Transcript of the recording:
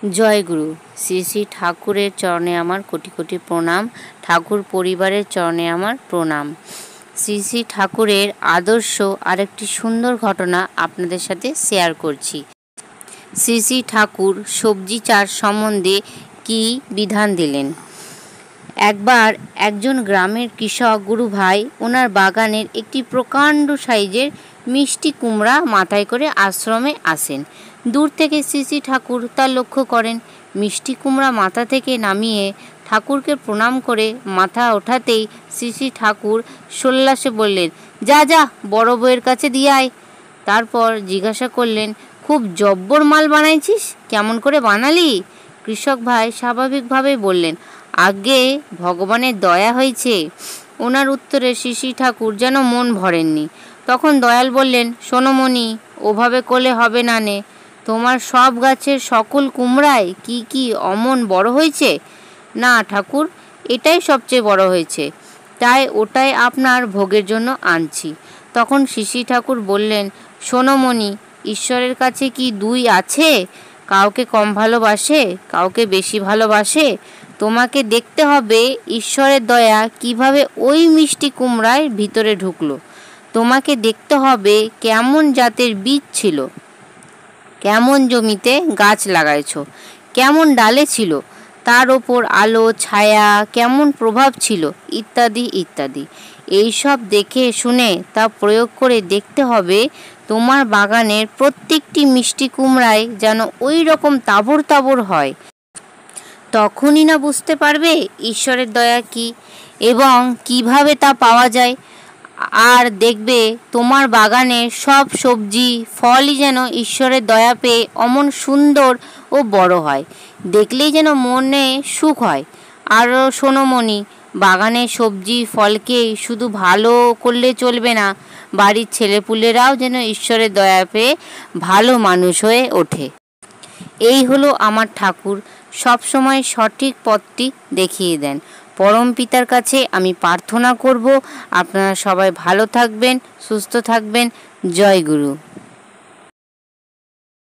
জয় গুরু। শ্রী শ্রী ঠাকুরের চরণে আমার কোটি কোটি প্রণাম। ঠাকুর পরিবারের চরণে আমার প্রণাম। শ্রী শ্রী ঠাকুরের আদর্শ আরেকটি সুন্দর ঘটনা আপনাদের সাথে শেয়ার করছি। শ্রী শ্রী ঠাকুর সবজি চাষ সম্বন্ধে কি বিধান দিলেন। একবার একজন গ্রামের কৃষক গুরু ভাই ওনার বাগানের একটি প্রকাণ্ড সাইজের মিষ্টি কুমড়া মাথায় করে আশ্রমে আসেন। দূর থেকে শ্রী শ্রী ঠাকুর তা লক্ষ্য করেন। মিষ্টি কুমড়া মাথা থেকে নামিয়ে ঠাকুরকে প্রণাম করে মাথা ওঠাতেই শ্রী শ্রী ঠাকুর সোল্লাসে বললেন, যা যা বড় বউয়ের কাছে দিয়ে আয়। তারপর জিজ্ঞাসা করলেন, খুব জব্বর মাল বানাইছিস, কেমন করে বানালি? কৃষক ভাই স্বাভাবিকভাবে বললেন, আগে ভগবানের দয়া হয়েছে। ওনার উত্তরে শ্রী শ্রী ঠাকুর যেন মন ভরেননি। তখন দয়াল বললেন, শোনো মণি, ওভাবে করলে হবে না নে। তোমার সব গাছের সকল কুমড়ায় কি কি অমন বড় হয়েছে? না ঠাকুর, এটাই সবচেয়ে বড় হয়েছে, তাই ওটাই আপনার ভোগের জন্য আনছি। তখন শ্রী শ্রী ঠাকুর বললেন, শোনো মণি, ঈশ্বরের কাছে কি দুই আছে? কাউকে কম ভালোবাসে, কাউকে বেশি ভালোবাসে। তোমাকে দেখতে হবে ঈশ্বরের দয়া কিভাবে ওই মিষ্টি কুমড়ার ভিতরে ঢুকলো। তোমাকে দেখতে হবে কেমন জাতের বীজ ছিল, কেমন জমিতে গাছ লাগাইছো, কেমন ডালে ছিল, তার ওপর আলো ছায়া কেমন প্রভাব ছিল, ইত্যাদি ইত্যাদি। এইসব দেখে শুনে তা প্রয়োগ করে দেখতে হবে তোমার বাগানের প্রত্যেকটি মিষ্টি কুমড়ায় যেন ওই রকম তাবড় তাবড় হয়। তখনই না বুঝতে পারবে ঈশ্বরের দয়া কি এবং কিভাবে তা পাওয়া যায়। আর দেখবে তোমার বাগানের সব সবজি ফলই যেন ঈশ্বরের দয়া পেয়ে অমন সুন্দর ও বড় হয়, দেখলেই যেন মনে সুখ হয়। আর শোনো মণি, বাগানের সবজি ফলকে শুধু ভালো করলে চলবে না, বাড়ির ছেলেপুলেরাও যেন ঈশ্বরের দয়া পেয়ে ভালো মানুষ হয়ে ওঠে। এই হলো আমার ঠাকুর, সবসময় সঠিক পথটি দেখিয়ে দেন। পরম পিতার কাছে আমি প্রার্থনা করব আপনারা সবাই ভালো থাকবেন, সুস্থ থাকবেন। জয় গুরু।